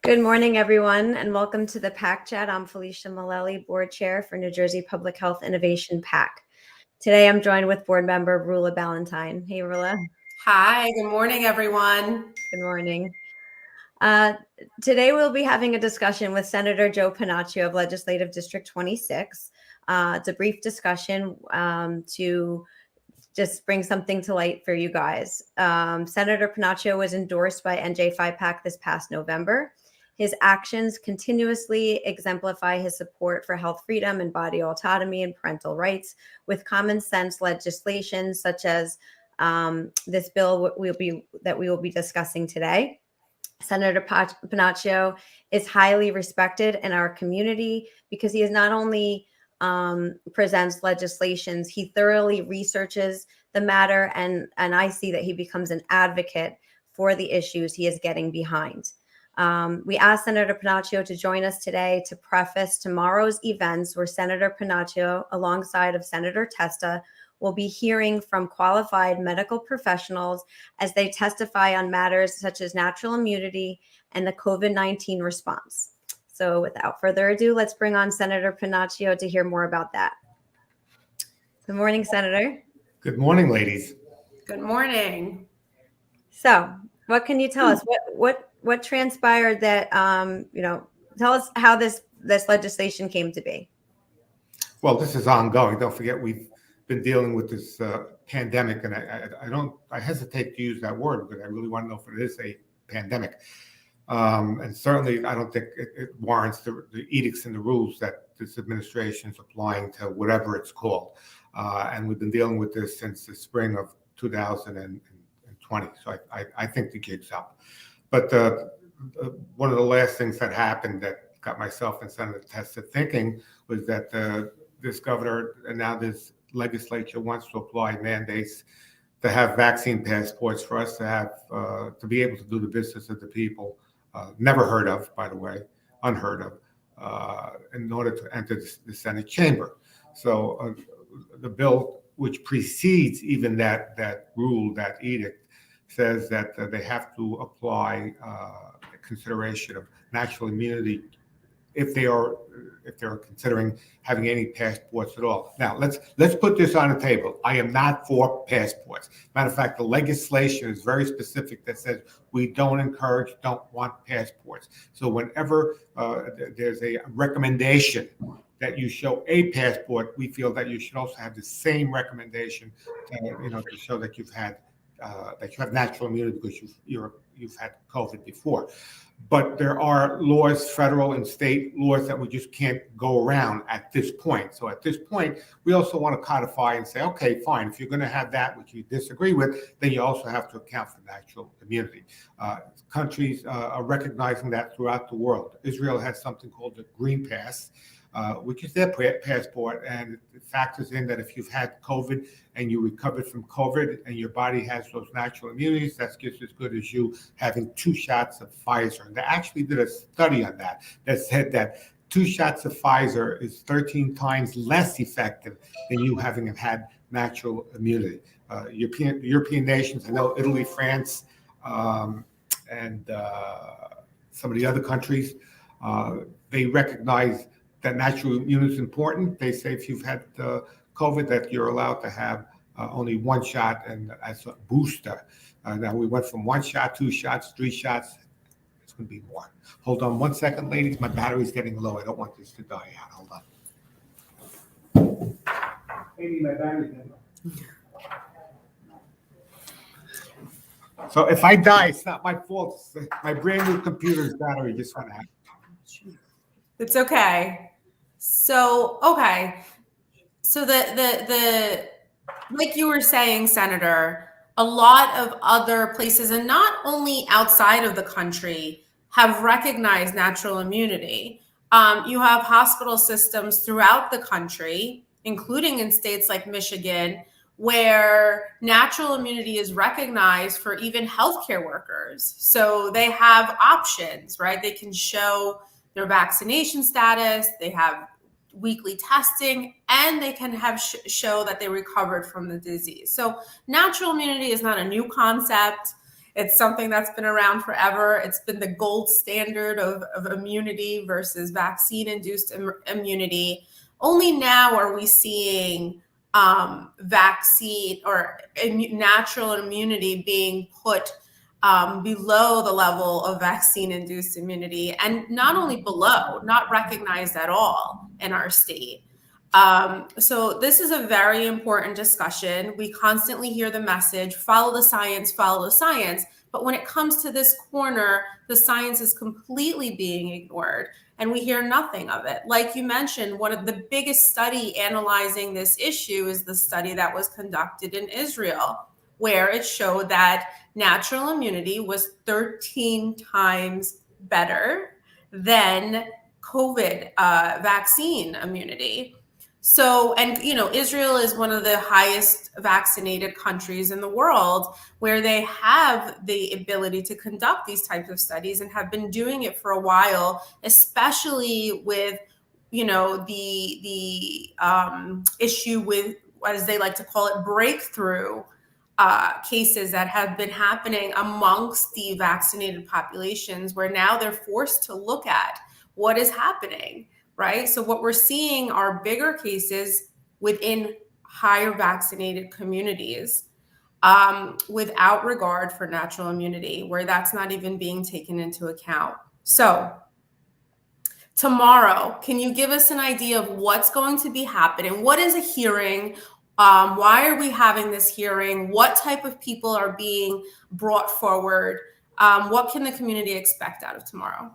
Good morning, everyone, and welcome to the PAC CHAT. I'm Felicia Malelli, Board Chair for New Jersey Public Health Innovation PAC. Today, I'm joined with Board Member Rula Ballantyne. Hey, Rula. Hi, good morning, everyone. Good morning. Today, we'll be having a discussion with Senator Joe Pennacchio of Legislative District 26. It's a brief discussion to just bring something to light for you guys. Senator Pennacchio was endorsed by NJ5 PAC this past November. His actions continuously exemplify his support for health freedom and body autonomy and parental rights with common sense legislation such as this bill that we will be discussing today. Senator Pennacchio is highly respected in our community because he is not only presents legislations, he thoroughly researches the matter, and I see that he becomes an advocate for the issues he is getting behind. We asked Senator Pennacchio to join us today to preface tomorrow's events where Senator Pennacchio, alongside of Senator Testa, will be hearing from qualified medical professionals as they testify on matters such as natural immunity and the COVID-19 response. So without further ado, let's bring on Senator Pennacchio to hear more about that. Good morning, Senator. Good morning, ladies. Good morning. So what can you tell us? What transpired that, tell us how this legislation came to be. Well, this is ongoing. Don't forget, we've been dealing with this pandemic, and I hesitate to use that word because I really want to know if it is a pandemic. And certainly, I don't think it warrants the edicts and the rules that this administration is applying to whatever it's called. And we've been dealing with this since the spring of 2020. So I think the gig's up. But one of the last things that happened that got myself and Senator Testa thinking was that this governor and now this legislature wants to apply mandates to have vaccine passports for us to have to be able to do the business of the people. Never heard of, by the way, unheard of, in order to enter the Senate chamber. So the bill, which precedes even that rule, that edict, says that they have to apply consideration of natural immunity if they're considering having any passports at all. Now, let's put this on the table. I am not for passports. Matter of fact, the legislation is very specific that says we don't want passports. So whenever there's a recommendation that you show a passport, we feel that you should also have the same recommendation, to show that you've had that you have natural immunity because you've had COVID before. But there are laws, federal and state laws, that we just can't go around at this point. So at this point, we also want to codify and say, okay, fine, if you're going to have that which you disagree with, then you also have to account for natural immunity. Countries are recognizing that throughout the world. Israel has something called the Green Pass, which is their passport, and it factors in that if you've had COVID and you recovered from COVID and your body has those natural immunities, that's just as good as you having 2 shots of Pfizer. And they actually did a study on that said that 2 shots of Pfizer is 13 times less effective than you having had natural immunity. European nations, I know Italy, France, and some of the other countries, they recognize that natural immunity is important. They say if you've had COVID that you're allowed to have only 1 shot and as a booster. Now we went from 1 shot, 2 shots, 3 shots. It's going to be more. Hold on 1 second, ladies. My battery's getting low. I don't want this to die out. Hold on. Maybe my battery's getting low. So if I die, it's not my fault. My brand new computer's battery just went out. It's okay. So the like you were saying, Senator, a lot of other places, and not only outside of the country, have recognized natural immunity. You have hospital systems throughout the country, including in states like Michigan, where natural immunity is recognized for even healthcare workers. So they have options, right? They can show their vaccination status, they have weekly testing, and they can have show that they recovered from the disease. So natural immunity is not a new concept. It's something that's been around forever. It's been the gold standard of immunity versus vaccine-induced immunity. Only now are we seeing vaccine or natural immunity being put below the level of vaccine-induced immunity, and not only below, not recognized at all in our state. So this is a very important discussion. We constantly hear the message, follow the science, follow the science. But when it comes to this corner, the science is completely being ignored and we hear nothing of it. Like you mentioned, one of the biggest study analyzing this issue is the study that was conducted in Israel, where it showed that natural immunity was 13 times better than COVID vaccine immunity. So, and Israel is one of the highest vaccinated countries in the world, where they have the ability to conduct these types of studies and have been doing it for a while, especially with, the issue with, as they like to call it, breakthrough cases that have been happening amongst the vaccinated populations, where now they're forced to look at what is happening. Right. So what we're seeing are bigger cases within higher vaccinated communities without regard for natural immunity, where that's not even being taken into account. So tomorrow, can you give us an idea of what's going to be happening? What is a hearing? Why are we having this hearing? What type of people are being brought forward? What can the community expect out of tomorrow?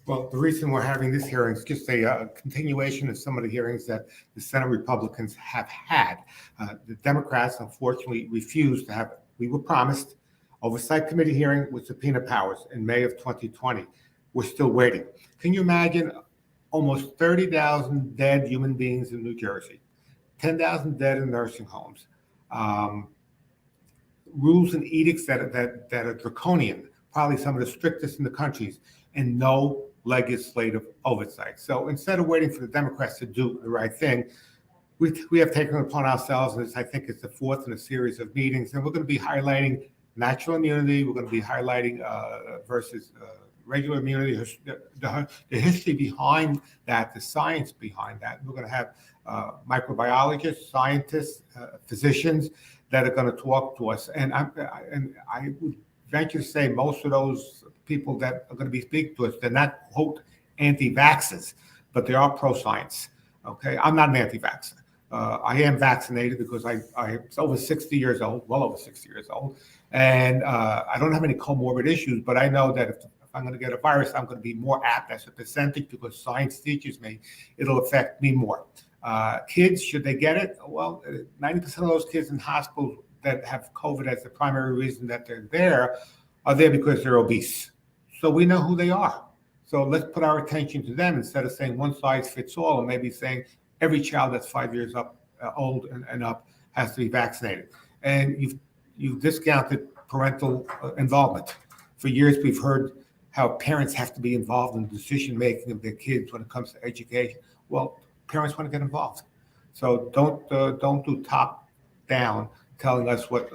Well, the reason we're having this hearing is just a continuation of some of the hearings that the Senate Republicans have had. The Democrats, unfortunately, refused to have, we were promised, oversight committee hearing with subpoena powers in May of 2020. We're still waiting. Can you imagine almost 30,000 dead human beings in New Jersey, 10,000 dead in nursing homes, rules and edicts that are draconian, probably some of the strictest in the country, and no legislative oversight. So instead of waiting for the Democrats to do the right thing, we have taken it upon ourselves, and I think it's the fourth in a series of meetings, and we're going to be highlighting natural immunity. We're going to be highlighting versus regular immunity, the history behind that, the science behind that. We're going to have microbiologists, scientists, physicians that are going to talk to us, and I would venture to say most of those people that are going to be speaking to us, they're not, quote, anti-vaxxers, but they are pro-science. Okay, I'm not an anti-vaxxer. I am vaccinated because I'm over 60 years old, well over 60 years old, and I don't have any comorbid issues, but I know that if I'm going to get a virus, I'm going to be more apt as a percentage, because science teaches me it'll affect me more. Kids, should they get it? Well, 90% of those kids in hospitals that have COVID as the primary reason that they're there are there because they're obese. So we know who they are. So let's put our attention to them instead of saying one size fits all, and maybe saying every child that's 5 years old and up has to be vaccinated. And you've discounted parental involvement. For years, we've heard how parents have to be involved in the decision making of their kids when it comes to education. Well, parents want to get involved. So don't do top down telling us what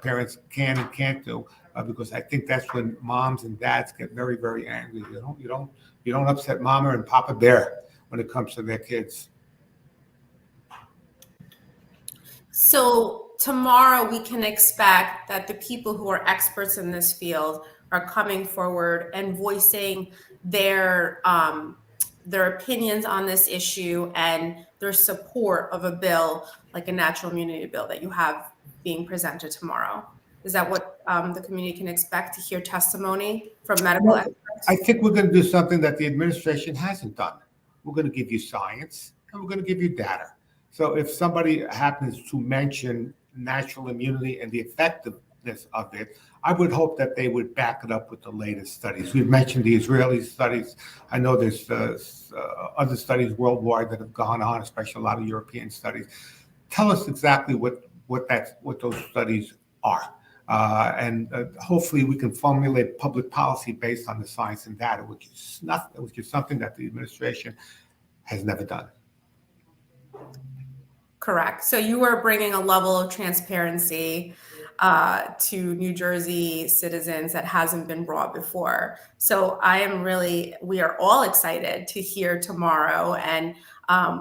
parents can and can't do, because I think that's when moms and dads get very, very angry. You don't upset Mama and Papa Bear when it comes to their kids. So tomorrow we can expect that the people who are experts in this field are coming forward and voicing their opinions on this issue and their support of a bill like a natural immunity bill that you have being presented tomorrow. Is that what the community can expect, to hear testimony from medical experts? I think we're going to do something that the administration hasn't done. We're going to give you science and we're going to give you data. So if somebody happens to mention natural immunity and the effectiveness of it, I would hope that they would back it up with the latest studies. We've mentioned the Israeli studies. I know there's other studies worldwide that have gone on, especially a lot of European studies. Tell us exactly what those studies are. And hopefully we can formulate public policy based on the science and data, which is something that the administration has never done. Correct. So you are bringing a level of transparency to New Jersey citizens that hasn't been brought before. So we are all excited to hear tomorrow and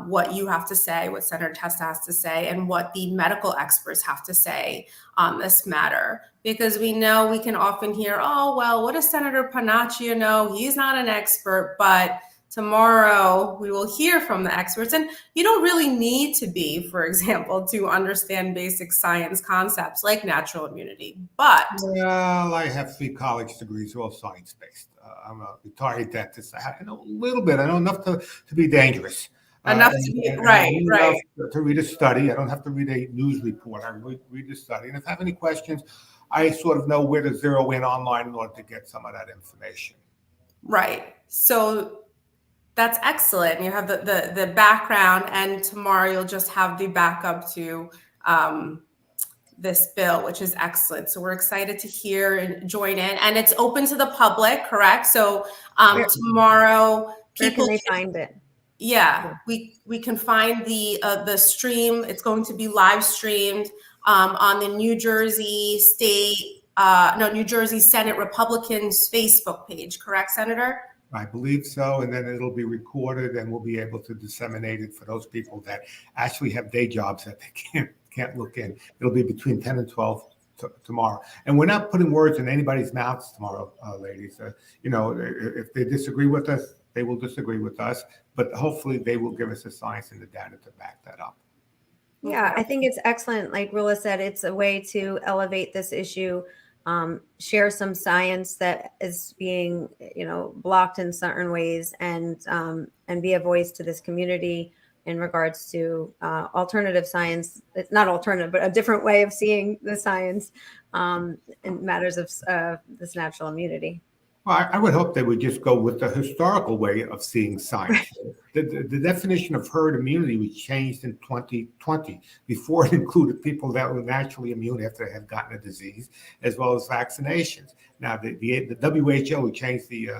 what you have to say, what Senator Testa has to say, and what the medical experts have to say on this matter. Because we know we can often hear, oh, well, what does Senator Pennacchio know? He's not an expert, but tomorrow we will hear from the experts. And you don't really need to be, for example, to understand basic science concepts like natural immunity. But well, I have 3 college degrees, all science-based. I'm a retired dentist. I know a little bit. I know enough to be dangerous. enough to be right. Enough to read a study. I don't have to read a news report. I read a study. And if I have any questions, I sort of know where to zero in online in order to get some of that information. Right. So that's excellent. You have the background, and tomorrow you'll just have the backup to this bill, which is excellent. So we're excited to hear and join in. And it's open to the public, correct? So tomorrow, Where can they find it? Yeah, we can find the stream. It's going to be live streamed on the New Jersey Senate Republicans Facebook page, correct, Senator? I believe so, and then it'll be recorded, and we'll be able to disseminate it for those people that actually have day jobs that they can't look in. It'll be between 10 and 12 tomorrow, and we're not putting words in anybody's mouths tomorrow, ladies. If they disagree with us, they will disagree with us, but hopefully they will give us the science and the data to back that up. Yeah, I think it's excellent. Like Rula said, it's a way to elevate this issue, share some science that is being, blocked in certain ways, and be a voice to this community in regards to alternative science. It's not alternative, but a different way of seeing the science in matters of this natural immunity. Well, I would hope they would just go with the historical way of seeing science. The definition of herd immunity was changed in 2020. Before, it included people that were naturally immune after they had gotten a disease, as well as vaccinations. Now, the WHO changed the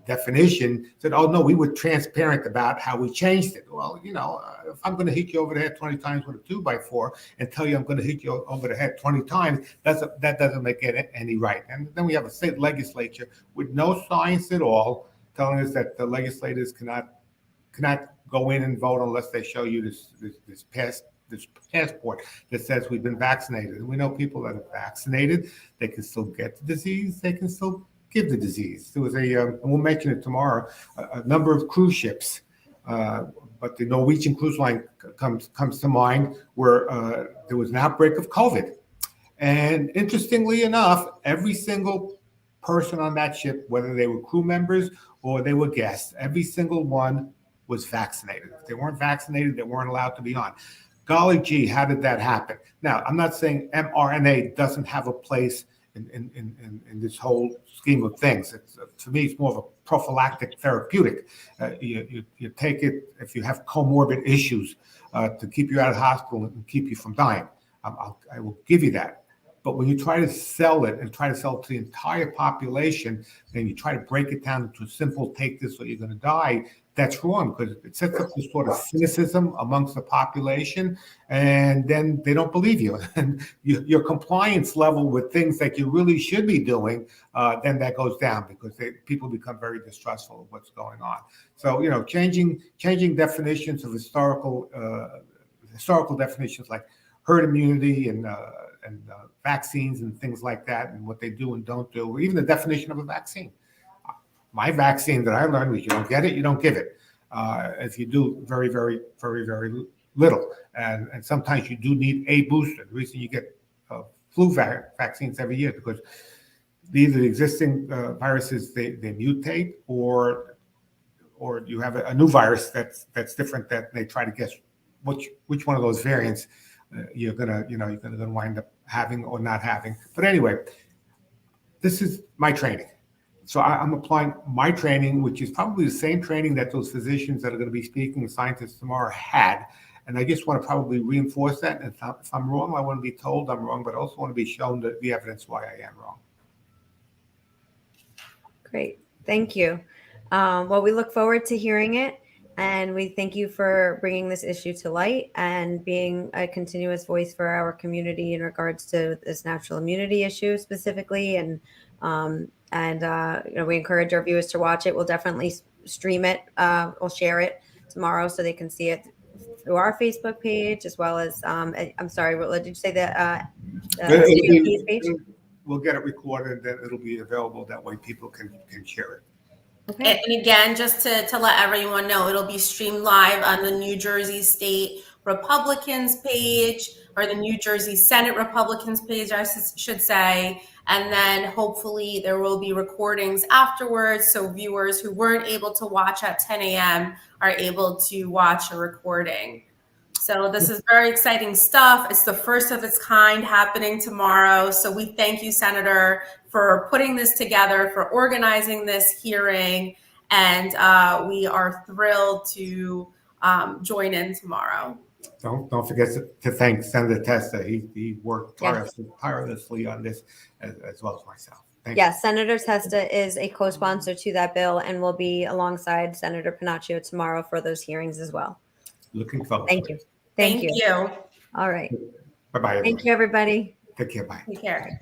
definition, said, oh, no, we were transparent about how we changed it. Well, if I'm going to hit you over the head 20 times with a 2x4 and tell you I'm going to hit you over the head 20 times, that doesn't make it any right. And then we have a state legislature with no science at all telling us that the legislators cannot go in and vote unless they show you this passport that says we've been vaccinated. And we know people that are vaccinated, they can still get the disease, they can still give the disease. There was and we'll mention it tomorrow, a number of cruise ships, but the Norwegian cruise line comes to mind, where there was an outbreak of COVID. And interestingly enough, every single person on that ship, whether they were crew members or they were guests, every single one was vaccinated. If they weren't vaccinated, they weren't allowed to be on. Golly gee, how did that happen? Now, I'm not saying mRNA doesn't have a place in this whole scheme of things. To me, it's more of a prophylactic therapeutic. You take it if you have comorbid issues to keep you out of the hospital and keep you from dying. I will give you that. But when you try to sell it and try to sell it to the entire population, then you try to break it down into a simple, take this or you're going to die, that's wrong, because it sets up this sort of cynicism amongst the population, and then they don't believe you. And your compliance level with things that you really should be doing, then that goes down, because people become very distrustful of what's going on. So, changing definitions of historical definitions like herd immunity and vaccines and things like that, and what they do and don't do, or even the definition of a vaccine. My vaccine that I learned was you don't get it, you don't give it. If you do, very, very, very, very little. And sometimes you do need a booster. The reason you get flu vaccines every year, because either the existing viruses, they mutate, or you have a new virus that's different, that they try to guess which one of those variants you're gonna wind up having or not having. But anyway, this is my training. So I'm applying my training, which is probably the same training that those physicians that are going to be speaking, scientists tomorrow, had. And I just want to probably reinforce that. And if I'm wrong, I want to be told I'm wrong, but I also want to be shown the evidence why I am wrong. Great. Thank you. Well, we look forward to hearing it. And we thank you for bringing this issue to light and being a continuous voice for our community in regards to this natural immunity issue specifically. And we encourage our viewers to watch it. We'll definitely stream it. We'll share it tomorrow so they can see it through our Facebook page as well as. I'm sorry, what did you say that? COP's page? We'll get it recorded, and then it'll be available. That way, people can share it. Okay. And again, just to let everyone know, it'll be streamed live on the New Jersey State Republicans page, or the New Jersey Senate Republicans page, I should say. And then hopefully there will be recordings afterwards, so viewers who weren't able to watch at 10 a.m. are able to watch a recording. So this is very exciting stuff. It's the first of its kind happening tomorrow. So we thank you, Senator, for putting this together, for organizing this hearing. And we are thrilled to join in tomorrow. Don't forget to thank Senator Testa. He worked tirelessly on this as well as myself. Thank you. Yes, Senator Testa is a co-sponsor to that bill and will be alongside Senator Pennacchio tomorrow for those hearings as well. Looking forward. Thank to you. it. Thank you. you. All right. Bye-bye. Thank you, everybody. Take care. Bye. Take care.